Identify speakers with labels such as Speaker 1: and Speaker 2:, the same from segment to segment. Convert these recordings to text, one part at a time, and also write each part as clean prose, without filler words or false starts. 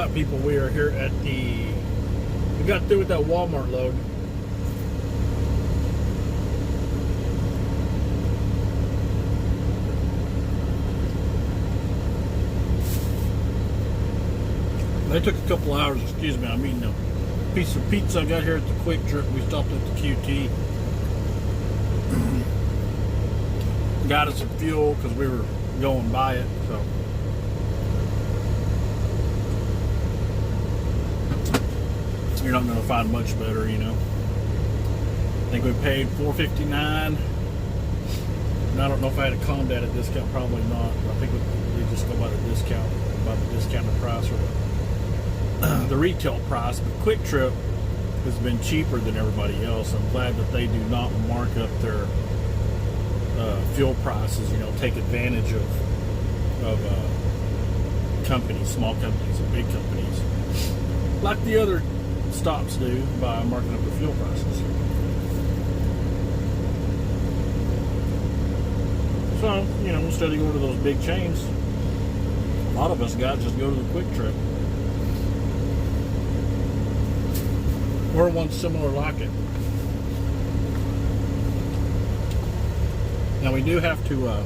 Speaker 1: Alright people, we are here at we got through with that Walmart load. They took a couple hours, excuse me, I'm eating a piece of pizza I got here at the Quick Trip. We stopped at the QT. Got us some fuel because we were going by it, so. You're not going to find much better, you know. I think we paid $4.59. And I don't know if I had a Comdat discount, probably not. But I think we just go by the discount, by the discounted price or the retail price. But Quick Trip has been cheaper than everybody else. I'm glad that they do not mark up their fuel prices. You know, take advantage of companies, small companies and big companies, like the other stops do by marking up the fuel prices. So, you know, instead of going to those big chains, a lot of us guys just go to the Quick Trip. Or one similar like it. Now we do have to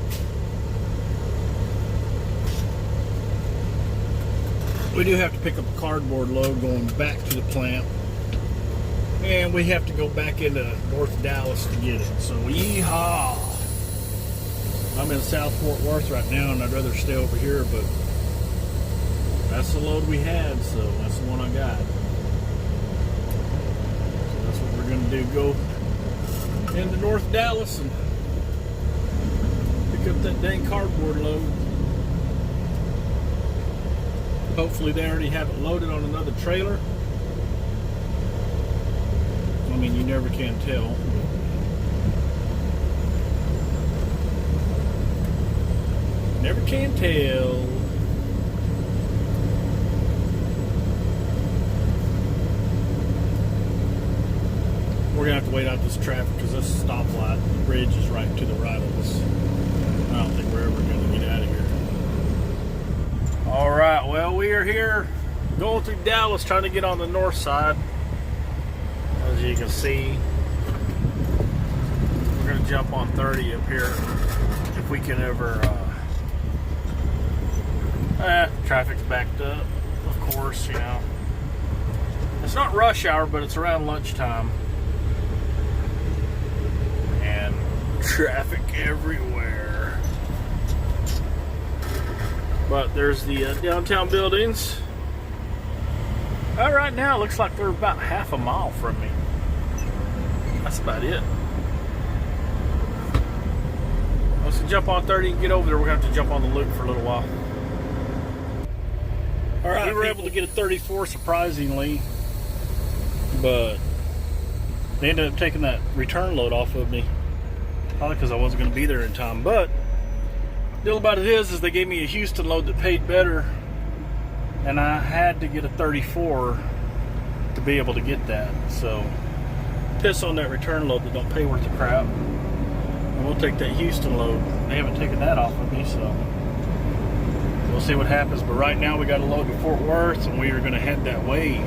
Speaker 1: pick up a cardboard load going back to the plant, and we have to go back into North Dallas to get it. So yeehaw! I'm in South Fort Worth right now, and I'd rather stay over here, but that's the load we had, so that's the one I got. So that's what we're gonna do, go into North Dallas and pick up that dang cardboard load. Hopefully they already have it loaded on another trailer. I mean, you never can tell. Never can tell. We're gonna have to wait out this traffic because this stoplight, the bridge is right to the right of us. I don't think we're ever gonna get out of here. All right, well, we are here going through Dallas trying to get on the north side. As you can see, we're going to jump on 30 up here if we can ever. Traffic's backed up, of course, you know. It's not rush hour, but it's around lunchtime. And traffic everywhere. But there's the downtown buildings. Right now, it looks like they're about half a mile from me. That's about it. Let's jump on 30 and get over there. We're going to have to jump on the loop for a little while. Alright, we were able to get a 34 surprisingly, but they ended up taking that return load off of me. Probably because I wasn't going to be there in time, but the deal about it is they gave me a Houston load that paid better, and I had to get a 34 to be able to get that. So piss on that return load that don't pay worth a crap, and we'll take that Houston load. They haven't taken that off of me, so we'll see what happens. But right now we got a load to Fort Worth, and we are going to head that way.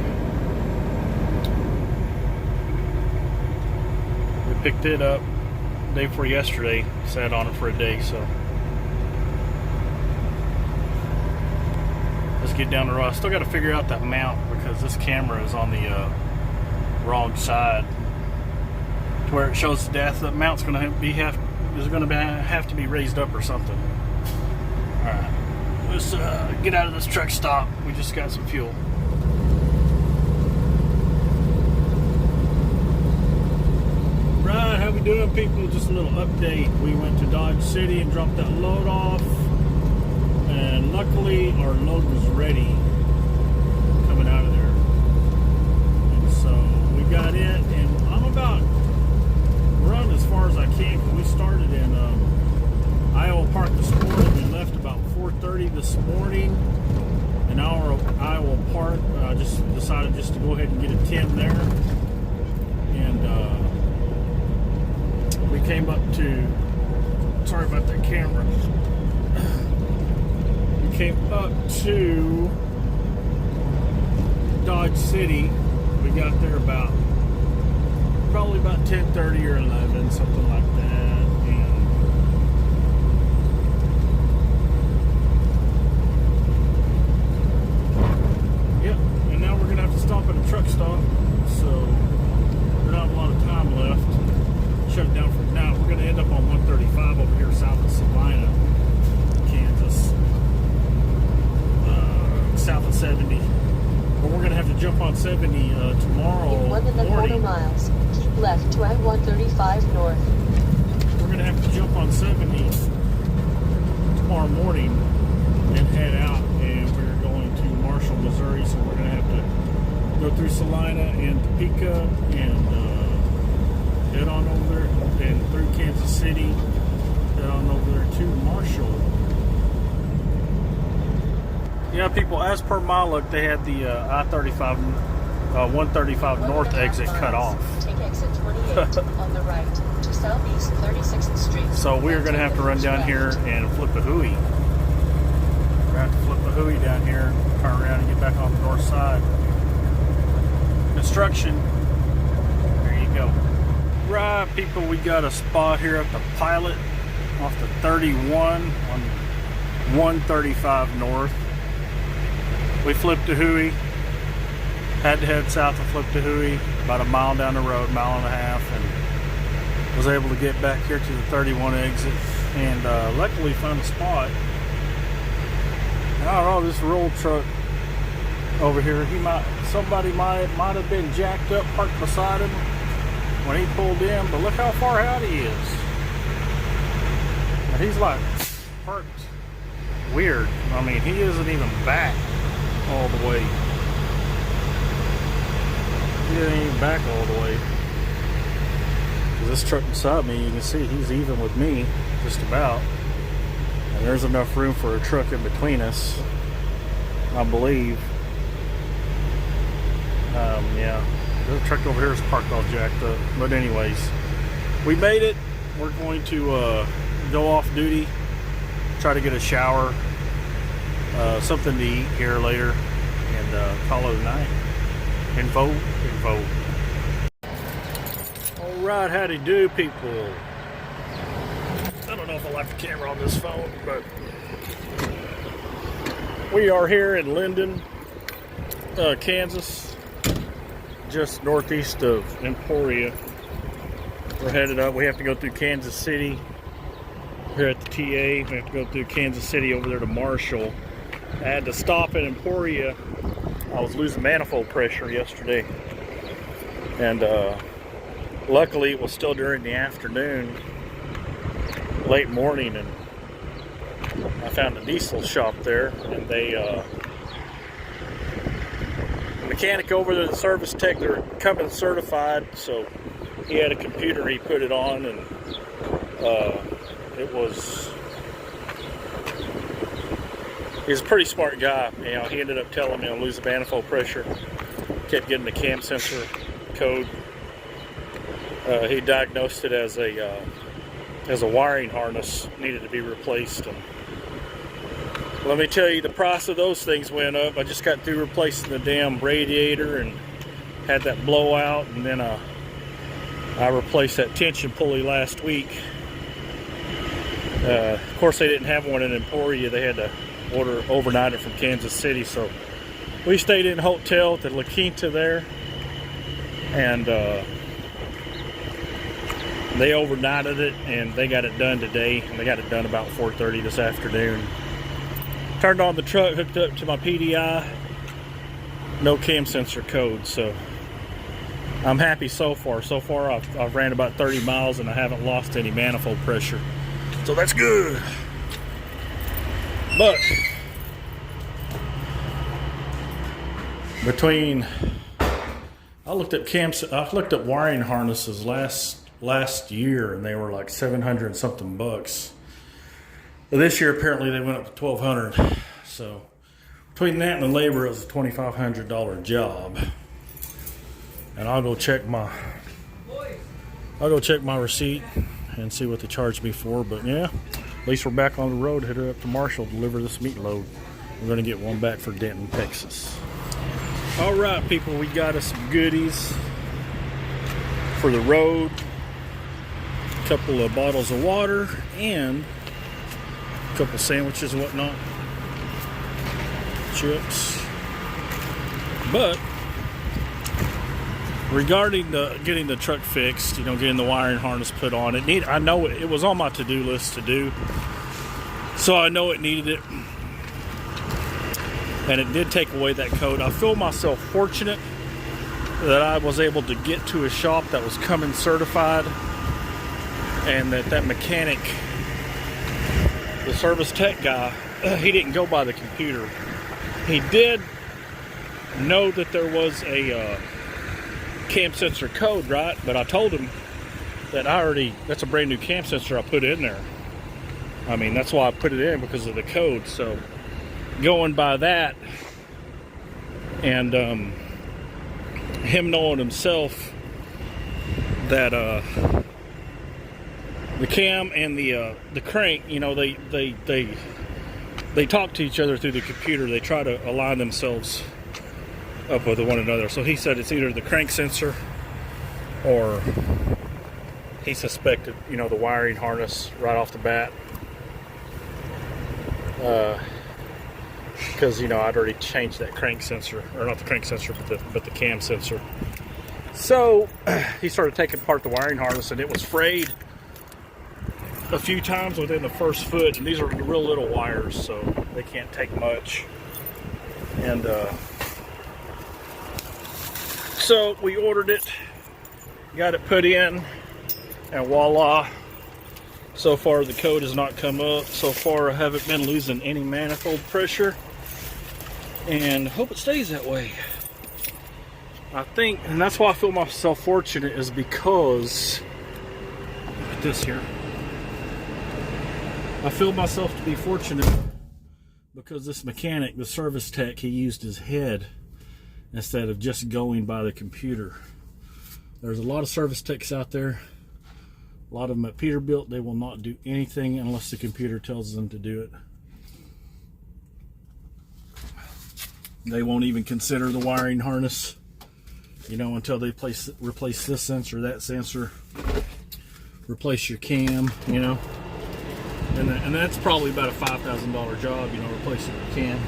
Speaker 1: We picked it up the day before yesterday, sat on it for a day, so let's get down the road. I still got to figure out that mount because this camera is on the wrong side to where it shows the death. That mount's going to have to be raised up or something. All right, let's get out of this truck stop. We just got some fuel. Right, how we doing, people? Just a little update. We went to Dodge City and dropped that load off. And luckily our load was ready coming out of there, and so we got in, and I'm about run as far as I can because we started in Iowa Park this morning. We left about 4:30 this morning in our Iowa Park. I just decided just to go ahead and get a 10 there, and we came up to, sorry about that camera, came up to Dodge City. We got there probably about 10:30 or 11, something like that. And yep, and now we're gonna have to stop at a truck stop. So we don't have a lot of time left. Shut down for now. We're gonna end up on 135 over here south of Salina, Kansas, south of 70. But we're gonna have to jump on 70 tomorrow
Speaker 2: In 1.25
Speaker 1: morning.
Speaker 2: miles, keep left to I-135 north.
Speaker 1: We're gonna have to jump on 70 tomorrow morning and head out, and we're going to Marshall, Missouri. So we're gonna have to go through Salina and Topeka and head on over there and through Kansas City, head on over there to Marshall. Yeah, people, as per my look, they had the I-35, 135 north exit cut off.
Speaker 2: Take exit 28 on the right to southeast 36th Street.
Speaker 1: So we're going to have to run down here and flip a hooey. We're going to have to flip a hooey down here, turn around and get back on the north side. Construction. There you go. Right, people, we got a spot here at the Pilot off the 31 on 135 north. We flipped a hooey, had to head south and flip the hooey, about a mile down the road, mile and a half, and was able to get back here to the 31 exit, and luckily found a spot. And I don't know, this roll truck over here, somebody might have been jacked up, parked beside him when he pulled in, but look how far out he is. And he's like parked weird. I mean, he isn't even back all the way. He ain't even back all the way. This truck beside me, you can see he's even with me, just about. And there's enough room for a truck in between us, I believe. Yeah, the truck over here is parked all jacked up. But anyways, we made it. We're going to go off duty, try to get a shower, something to eat here later, and call it a night. Info. Alright, howdy do, people. I don't know if I like the camera on this phone, but we are here in Linden, Kansas, just northeast of Emporia. We're headed up. We have to go through Kansas City here at the TA. We have to go through Kansas City over there to Marshall. I had to stop in Emporia. I was losing manifold pressure yesterday, and luckily it was still during the afternoon, late morning, and I found a diesel shop there, and they the mechanic over there, the service tech, they're coming certified, so he had a computer, he put it on, and he's a pretty smart guy. You know, he ended up telling me I'm losing manifold pressure. Kept getting the cam sensor code. He diagnosed it as a wiring harness needed to be replaced. And let me tell you, the price of those things went up. I just got through replacing the damn radiator and had that blowout, and then I replaced that tension pulley last week. Of course, they didn't have one in Emporia. They had to order overnight it from Kansas City, so we stayed in a hotel at the La Quinta there, and they overnighted it, and they got it done today, and they got it done about 4:30 this afternoon. Turned on the truck, hooked up to my PDI, no cam sensor code, so I'm happy so far. So far I've ran about 30 miles and I haven't lost any manifold pressure, so that's good. But between, I looked up wiring harnesses last year, and they were like 700 and something bucks. But this year apparently they went up to 1,200. So between that and the labor, it was a $2,500 job. And I'll go check my receipt and see what they charged me for. But yeah, at least we're back on the road, headed up to Marshall, deliver this meat load. We're going to get one back for Denton, Texas. All right, people, we got us some goodies for the road. A couple of bottles of water and a couple sandwiches and whatnot. Chips. But regarding getting the truck fixed, getting the wiring harness put on, I know it was on my to-do list to do. So I know it needed it. And it did take away that code. I feel myself fortunate that I was able to get to a shop that was Cummins certified, and that mechanic, the service tech guy, he didn't go by the computer. He did know that there was a cam sensor code, right? But I told him that that's a brand new cam sensor I put in there. I mean, that's why I put it in, because of the code. So going by that, and him knowing himself that the cam and the crank, they talk to each other through the computer. They try to align themselves up with one another. So he said it's either the crank sensor, or he suspected, the wiring harness right off the bat. Because I'd already changed that crank sensor, or not the crank sensor, but the cam sensor. So he started taking apart the wiring harness, and it was frayed a few times within the first foot. And these are real little wires, so they can't take much. And so we ordered it, got it put in, and voila. So far the code has not come up. So far I haven't been losing any manifold pressure, and hope it stays that way. I think, and that's why I feel myself fortunate, is because, look at this here. I feel myself to be fortunate because this mechanic, the service tech, he used his head instead of just going by the computer. There's a lot of service techs out there. A lot of them at Peterbilt, they will not do anything unless the computer tells them to do it. They won't even consider the wiring harness, until they replace this sensor, that sensor, replace your cam, and that's probably about a $5,000 job, replacing your cam,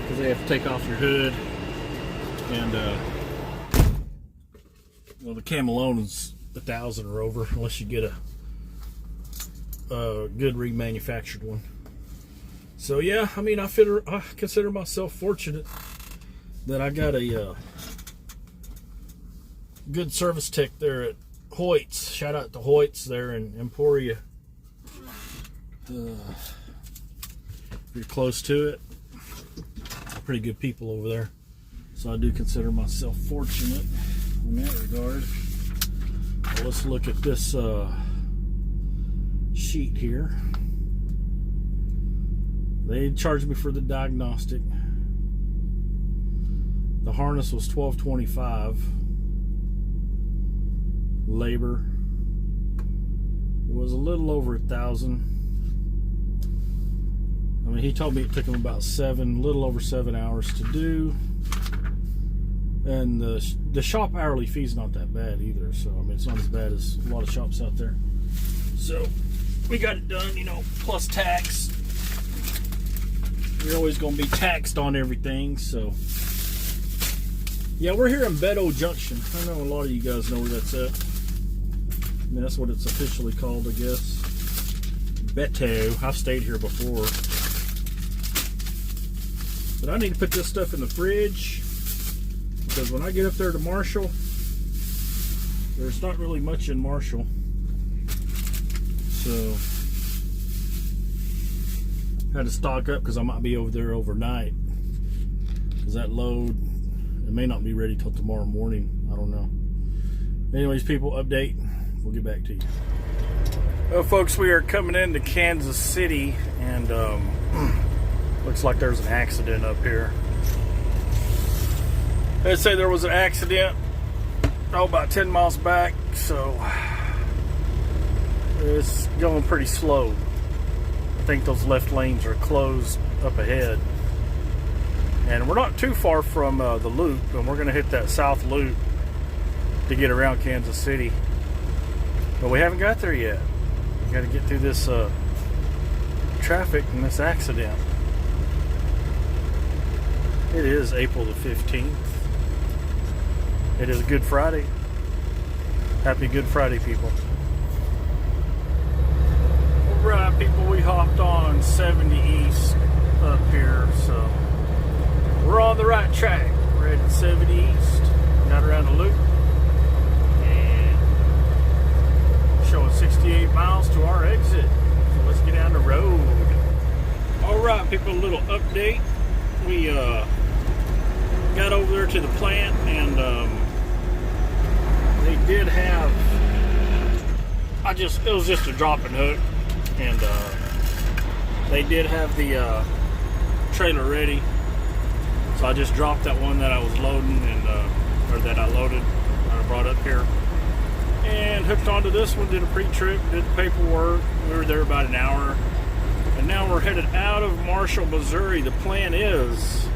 Speaker 1: because they have to take off your hood, and the cam alone is $1,000 or over, unless you get a good remanufactured one. So yeah, I mean, I consider myself fortunate that I got a good service tech there at Hoyt's. Shout out to Hoyt's there in Emporia. You're close to it. Pretty good people over there. So I do consider myself fortunate in that regard. Well, let's look at this sheet here. They charged me for the diagnostic. The harness was $1,225. Labor, it was a little over $1,000. I mean, he told me it took him about little over 7 hours to do. And the shop hourly fee's not that bad either. So I mean, it's not as bad as a lot of shops out there. So we got it done, plus tax. You're always going to be taxed on everything. So yeah, we're here in Beto Junction. I know a lot of you guys know where that's at. I mean, that's what it's officially called, I guess. Beto. I've stayed here before. But I need to put this stuff in the fridge, because when I get up there to Marshall, there's not really much in Marshall. So I had to stock up, because I might be over there overnight. Because that load, it may not be ready till tomorrow morning. I don't know. Anyways, people, update. We'll get back to you. Well, folks, we are coming into Kansas City, and looks like there's an accident up here. They say there was an accident about 10 miles back, so it's going pretty slow. I think those left lanes are closed up ahead. And we're not too far from the loop, and we're going to hit that south loop to get around Kansas City. But we haven't got there yet. We got to get through this traffic and this accident. It is April the 15th. It is Good Friday. Happy Good Friday, people. Alright, people, we hopped on 70 East up here, so we're on the right track. We're headed 70 East, got around the loop, and showing 68 miles to our exit. So let's get down the road. Alright, people, a little update. We got over there to the plant, and they did have, it was just a dropping hook, and they did have the trailer ready. So I just dropped that one that I was loading, and or that I loaded, I brought up here, and hooked onto this one, did a pre-trip, did the paperwork. We were there about an hour, and now we're headed out of Marshall, Missouri. The plan is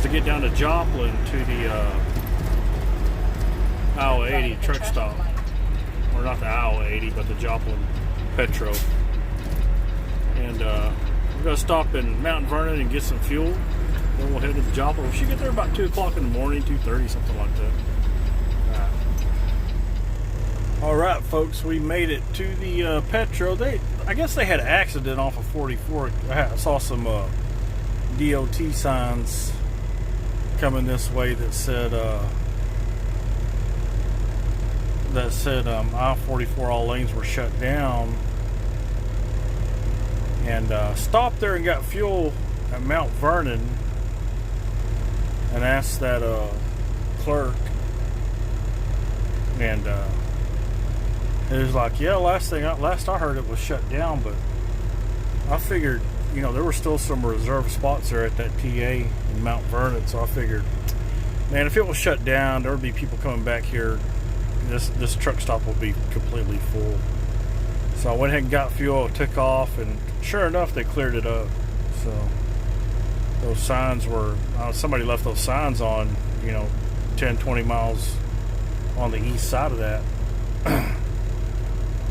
Speaker 1: to get down to Joplin to the Iowa 80 truck stop. Or not the Iowa 80, but the Joplin Petro. And we're going to stop in Mount Vernon and get some fuel. Then we'll head to the Joplin. We should get there about 2 o'clock in the morning, 2:30, something like that. Alright, folks, we made it to the Petro. I guess they had an accident off of 44. I saw some DOT signs coming this way that said I-44 all lanes were shut down, and stopped there and got fuel at Mount Vernon, and asked that clerk, and it was like, yeah, last I heard it was shut down, but I figured, you know, there were still some reserved spots there at that TA in Mount Vernon, so I figured, man, if it was shut down, there would be people coming back here. This truck stop will be completely full. So I went ahead and got fuel, took off, and sure enough, they cleared it up. So those signs were, somebody left those signs on, you know, 10, 20 miles on the east side of that.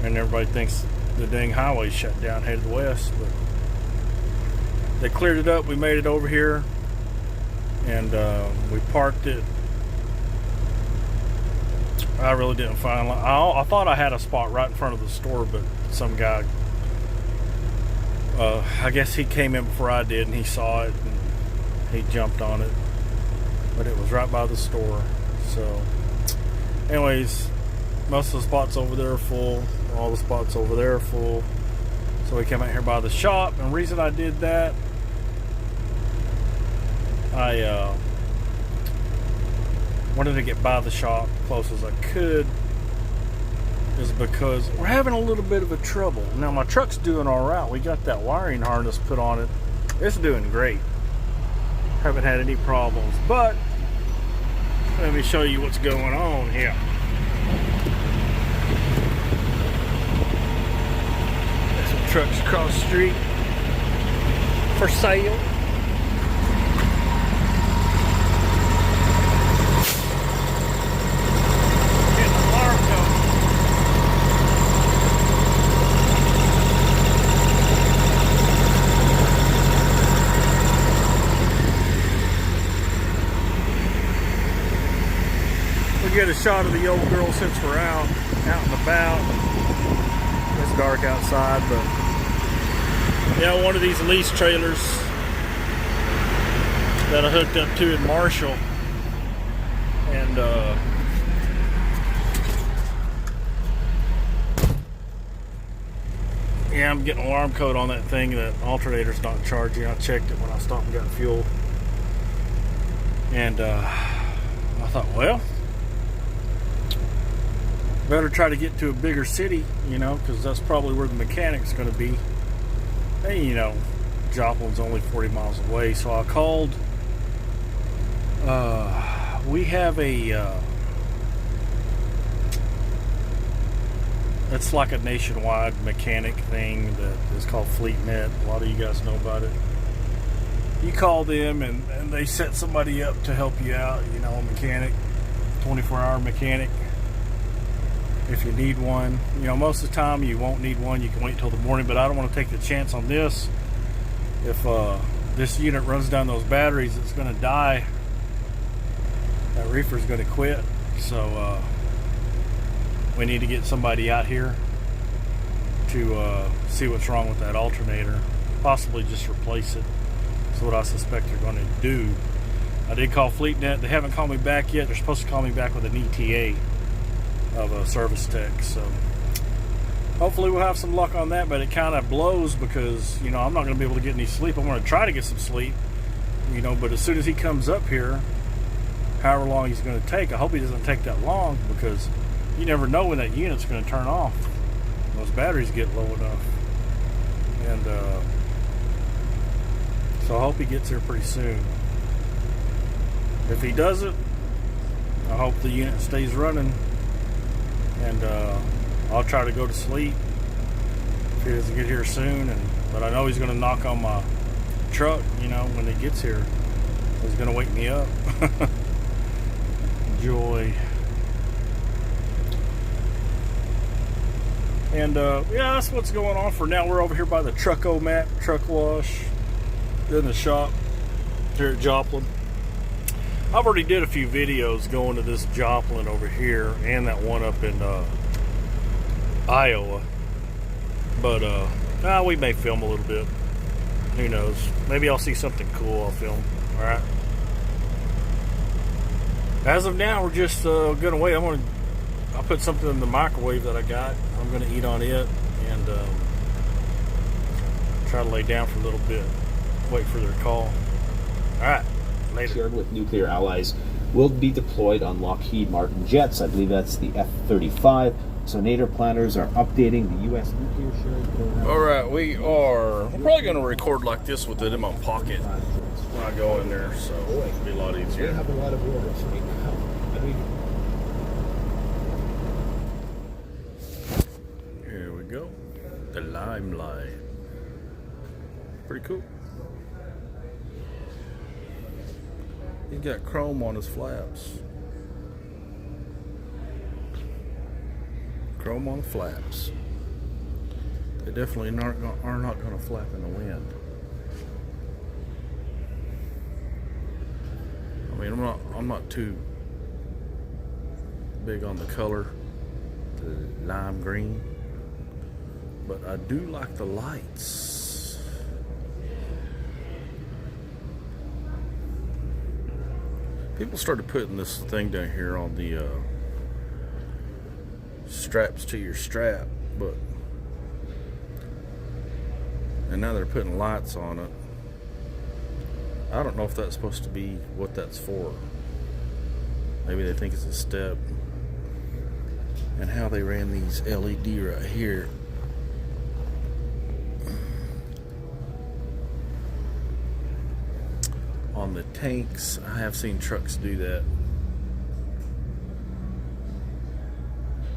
Speaker 1: And everybody thinks the dang highway's shut down, headed west, but they cleared it up. We made it over here, and we parked it. I really didn't find. I thought I had a spot right in front of the store, but some guy, I guess he came in before I did, and he saw it, and he jumped on it. But it was right by the store. So, anyways, most of the spots over there are full. All the spots over there are full. So we came out here by the shop, and the reason I did that, I wanted to get by the shop close as I could, is because we're having a little bit of a trouble. Now my truck's doing all right. We got that wiring harness put on it. It's doing great. Haven't had any problems. But let me show you what's going on here. Got some trucks across the street for sale. Get a shot of the old girl since we're out and about. It's dark outside, but yeah, one of these lease trailers that I hooked up to in Marshall, and yeah, I'm getting alarm code on that thing. That alternator's not charging. I checked it when I stopped and got fuel, and I thought, well, better try to get to a bigger city, you know, because that's probably where the mechanic's going to be. And, you know, Joplin's only 40 miles away. So I called. We have a. It's like a nationwide mechanic thing that is called FleetNet. A lot of you guys know about it. you call them and they set somebody up to help you out, you know, a mechanic, 24-hour mechanic. If you need one, you know, most of the time you won't need one. You can wait till the morning, but I don't want to take the chance on this. If this unit runs down those batteries, it's going to die. That reefer is going to quit. So we need to get somebody out here to see what's wrong with that alternator. Possibly just replace it. That's what I suspect they're going to do. I did call FleetNet. They haven't called me back yet. They're supposed to call me back with an ETA of a service tech. So hopefully we'll have some luck on that. But it kind of blows because, you know, I'm not going to be able to get any sleep. I'm going to try to get some sleep, you know, but as soon as he comes up here, however long he's going to take, I hope he doesn't take that long, because you never know when that unit's going to turn off. Those batteries get low enough. And so I hope he gets here pretty soon. If he doesn't, I hope the unit stays running, and I'll try to go to sleep if he doesn't get here soon. But I know he's going to knock on my truck, you know, when he gets here. He's going to wake me up. Joy. And yeah, that's what's going on for now. We're over here by the Truck-O-Mat truck wash in the shop here at Joplin. I've already did a few videos going to this Joplin over here and that one up in Iowa. But we may film a little bit. Who knows? Maybe I'll see something cool, I'll film. Alright. As of now, we're just gonna wait. I'll put something in the microwave that I got. I'm gonna eat on it and try to lay down for a little bit. Wait for their call. Alright. Later.
Speaker 3: With nuclear allies will be deployed on Lockheed Martin jets. I believe that's the F-35. So NATO planners are updating the U.S. nuclear sharing program.
Speaker 1: All right, we're probably going to record like this with it in my pocket when I go in there, so it'll be a lot easier.
Speaker 3: They have a lot of orders right now.
Speaker 1: Here we go. The Limelight. Pretty cool. He's got chrome on his flaps. Chrome on the flaps. They definitely are not going to flap in the wind. I mean, I'm not too big on the color, the lime green, but I do like the lights. People started putting this thing down here on the straps to your strap, and now they're putting lights on it. I don't know if that's supposed to be what that's for. Maybe they think it's a step. And how they ran these LED right here. On the tanks, I have seen trucks do that.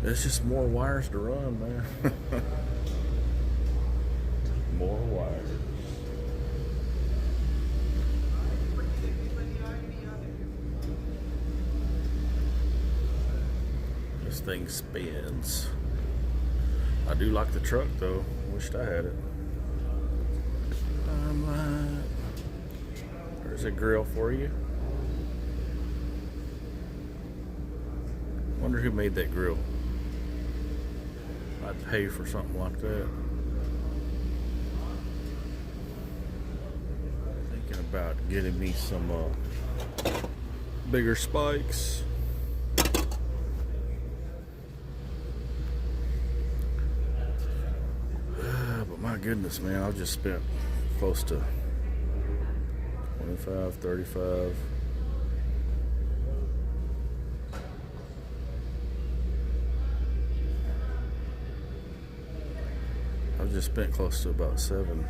Speaker 1: It's just more wires to run, man. More wires. This thing spins. I do like the truck though. Wished I had it. There's a grill for you. Wonder who made that grill. I'd pay for something like that. Thinking about getting me some bigger spikes. But my goodness, man, I've just spent close to 25, 35. I've just spent close to about 7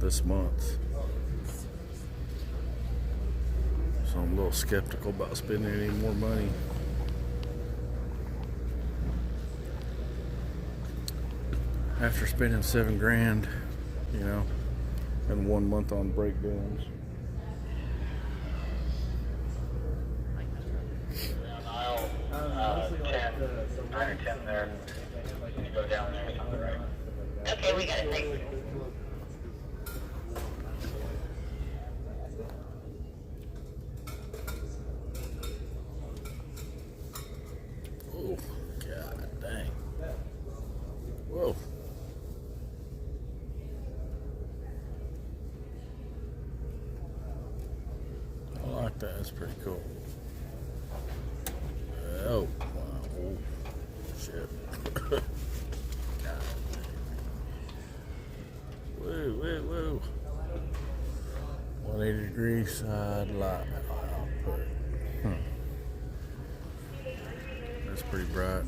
Speaker 1: this month. So I'm a little skeptical about spending any more money. After spending $7 grand, you know, and 1 month on breakdowns.
Speaker 4: Aisle 10, 9 or 10 there. You go down there, it's on the right.
Speaker 5: Okay, we got it. Thanks.
Speaker 1: Oh, god dang. Whoa. I like that. That's pretty cool. Oh, wow. Oh, shit. God. Whoa, whoa, whoa. 180 degree side light output. That's pretty bright.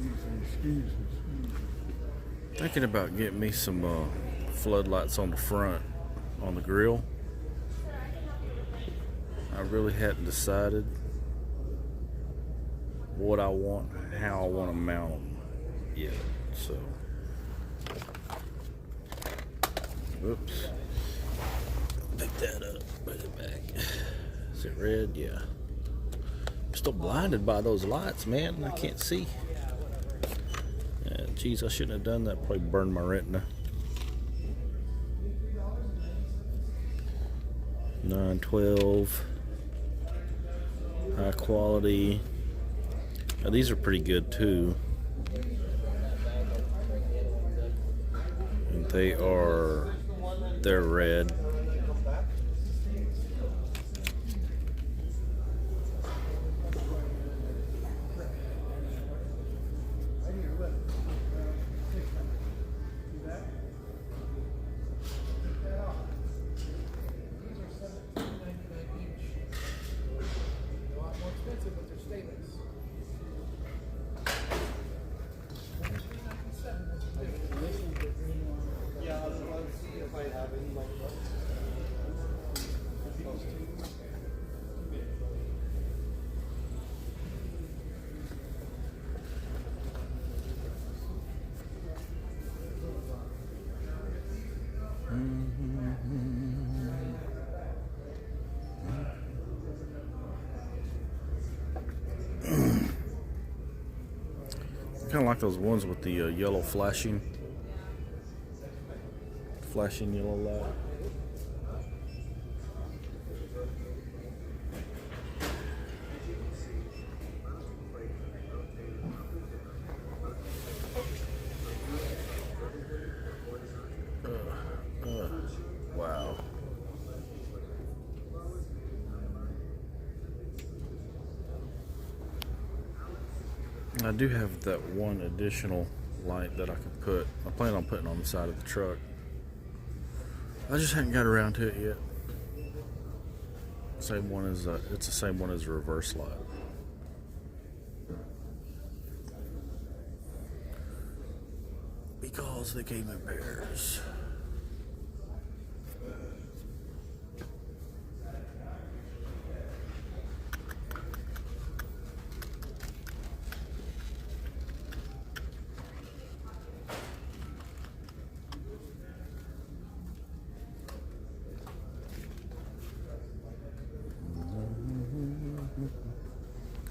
Speaker 1: Thinking about getting me some floodlights on the front on the grill. I really hadn't decided what I want, how I want to mount them yet. So, whoops. Pick that up, put it back. Is it red? Yeah. I'm still blinded by those lights, man. I can't see. Yeah, geez, I shouldn't have done that. Probably burned my retina. 912. High quality. Now, these are pretty good too. And they're red. Kind of like those ones with the yellow flashing yellow light. Wow. I do have that one additional light that I can put. I plan on putting on the side of the truck. I just hadn't got around to it yet. Same one as it's the same one as the reverse light. Because they came in pairs.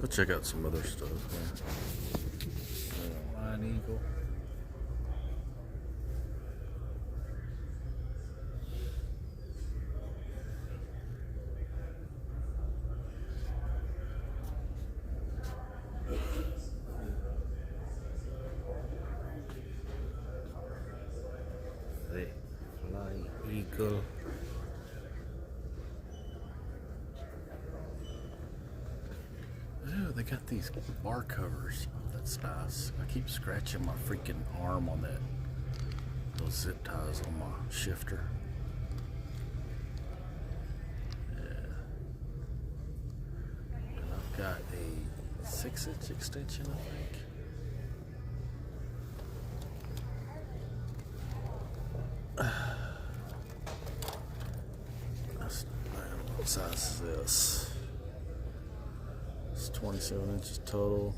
Speaker 1: Go check out some other stuff. Line Eagle. The Fly Eagle. They got these bar covers. That's nice. I keep scratching my freaking arm on those zip ties on my shifter. Yeah. And I've got a 6-inch extension, I think. What size is this? 27 inches total.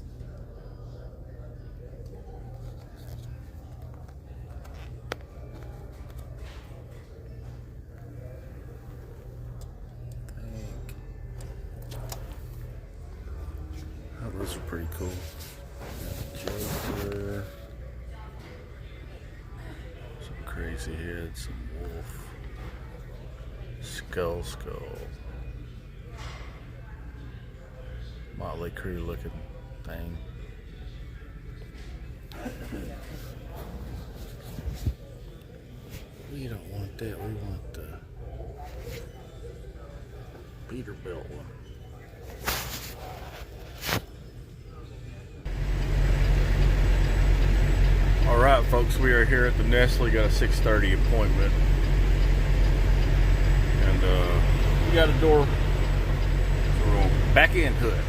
Speaker 1: Those are pretty cool. Joker. Some crazy head, some wolf. Skull. Motley Crue looking thing. We don't want that. We want the Peterbilt one. All right, folks, we are here at the Nestle. Got a 6:30 appointment, and we got a door, so we're going back into it.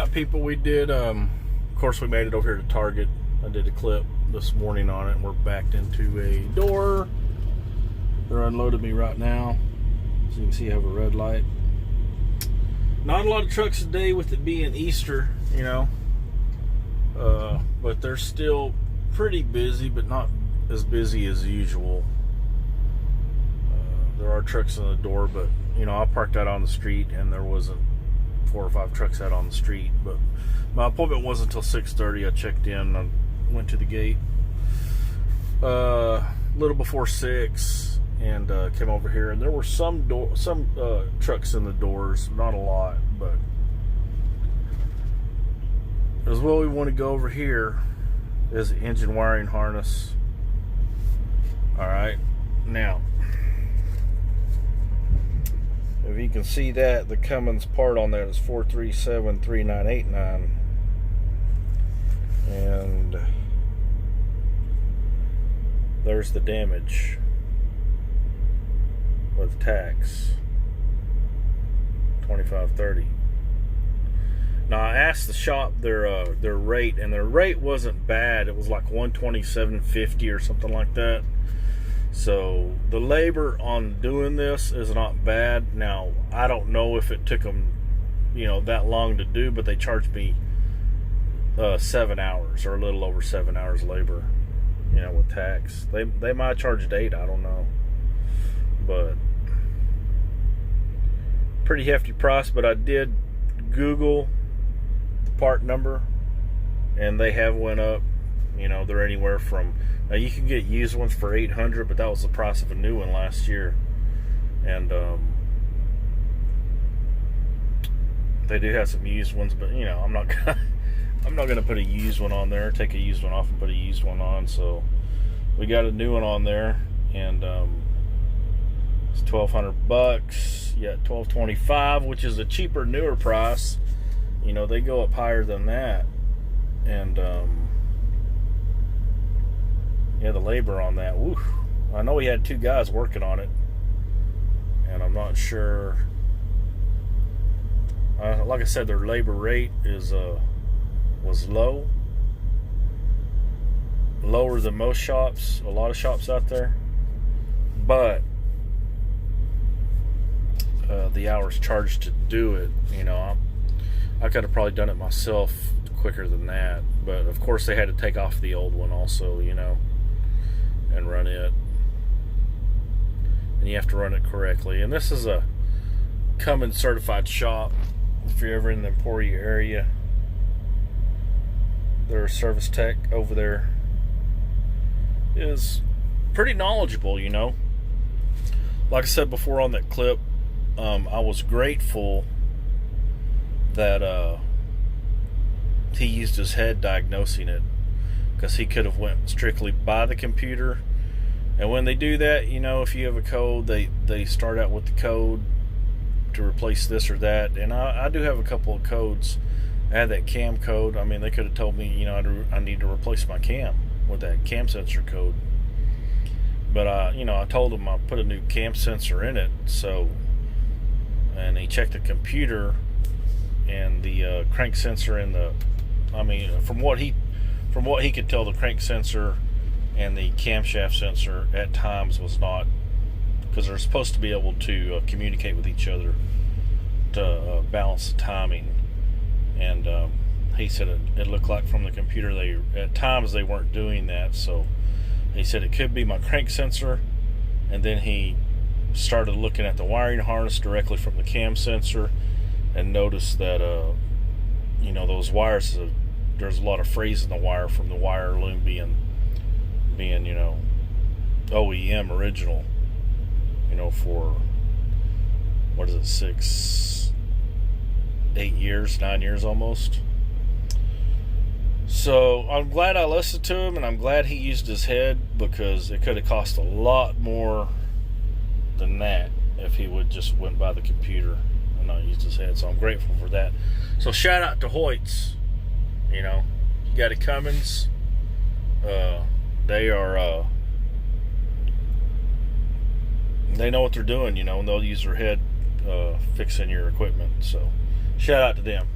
Speaker 1: right, people, we did, of course, we made it over here to Target. I did a clip this morning on it, and we're backed into a door. They're unloading me right now. So you can see I have a red light. Not a lot of trucks today with it being Easter, you know. But they're still pretty busy, but not as busy as usual. There are trucks in the door, but, you know, I parked out on the street, and there wasn't 4 or 5 trucks out on the street. But my appointment wasn't until 6:30. I checked in, I went to the gate a little before 6, and came over here, and there were some trucks in the doors, not a lot, but as well. We want to go over here is the engine wiring harness. All right, now if you can see that, the Cummins part on that is 4373989, and there's the damage with tax, $25.30. Now I asked the shop their rate, and their rate wasn't bad. It was like $127.50 or something like that. So the labor on doing this is not bad. Now I don't know if it took them, you know, that long to do, but they charged me 7 hours, or a little over 7 hours labor, you know, with tax. They might have charged 8, I don't know, but pretty hefty price. But I did Google the part number, and they have went up. You know, they're anywhere from, now you can get used ones for $800, but that was the price of a new one last year. And they do have some used ones, but you know, I'm not gonna put a used one on there, take a used one off and put a used one on. So we got a new one on there, and it's $1,200. Yeah, $1,225, which is a cheaper, newer price. You know, they go up higher than that, and yeah, the labor on that, woo. I know we had 2 guys working on it, and I'm not sure. Like I said, their labor rate is was lower than most shops, a lot of shops out there, but the hours charged to do it, you know, I could have probably done it myself quicker than that. But of course they had to take off the old one also, you know, and run it, and you have to run it correctly. And this is a Cummins certified shop. If you're ever in the Emporia area, their service tech over there is pretty knowledgeable, you know. Like I said before on that clip, I was grateful that he used his head diagnosing it, because he could have went strictly by the computer. And when they do that, you know, if you have a code, they start out with the code to replace this or that. And I do have a couple of codes. I had that cam code. I mean, they could have told me, you know, I need to replace my cam with that cam sensor code. But you know, I told him I put a new cam sensor in it. So, and he checked the computer, and the crank sensor and the, I mean, from what he could tell, the crank sensor and the camshaft sensor at times was not, because they're supposed to be able to communicate with each other to balance the timing. And he said it looked like from the computer at times they weren't doing that. So he said it could be my crank sensor. And then he started looking at the wiring harness directly from the cam sensor, and noticed that you know, those wires, there's a lot of frays in the wire from the wire loom being, you know, OEM original, you know, for, what is it, 8 years, 9 years almost. So I'm glad I listened to him, and I'm glad he used his head, because it could have cost a lot more than that if he would just went by the computer and not used his head. So I'm grateful for that. So shout out to Hoyts. You know, you got a Cummins. They are they know what they're doing, you know, and they'll use their head fixing your equipment. So shout out to them.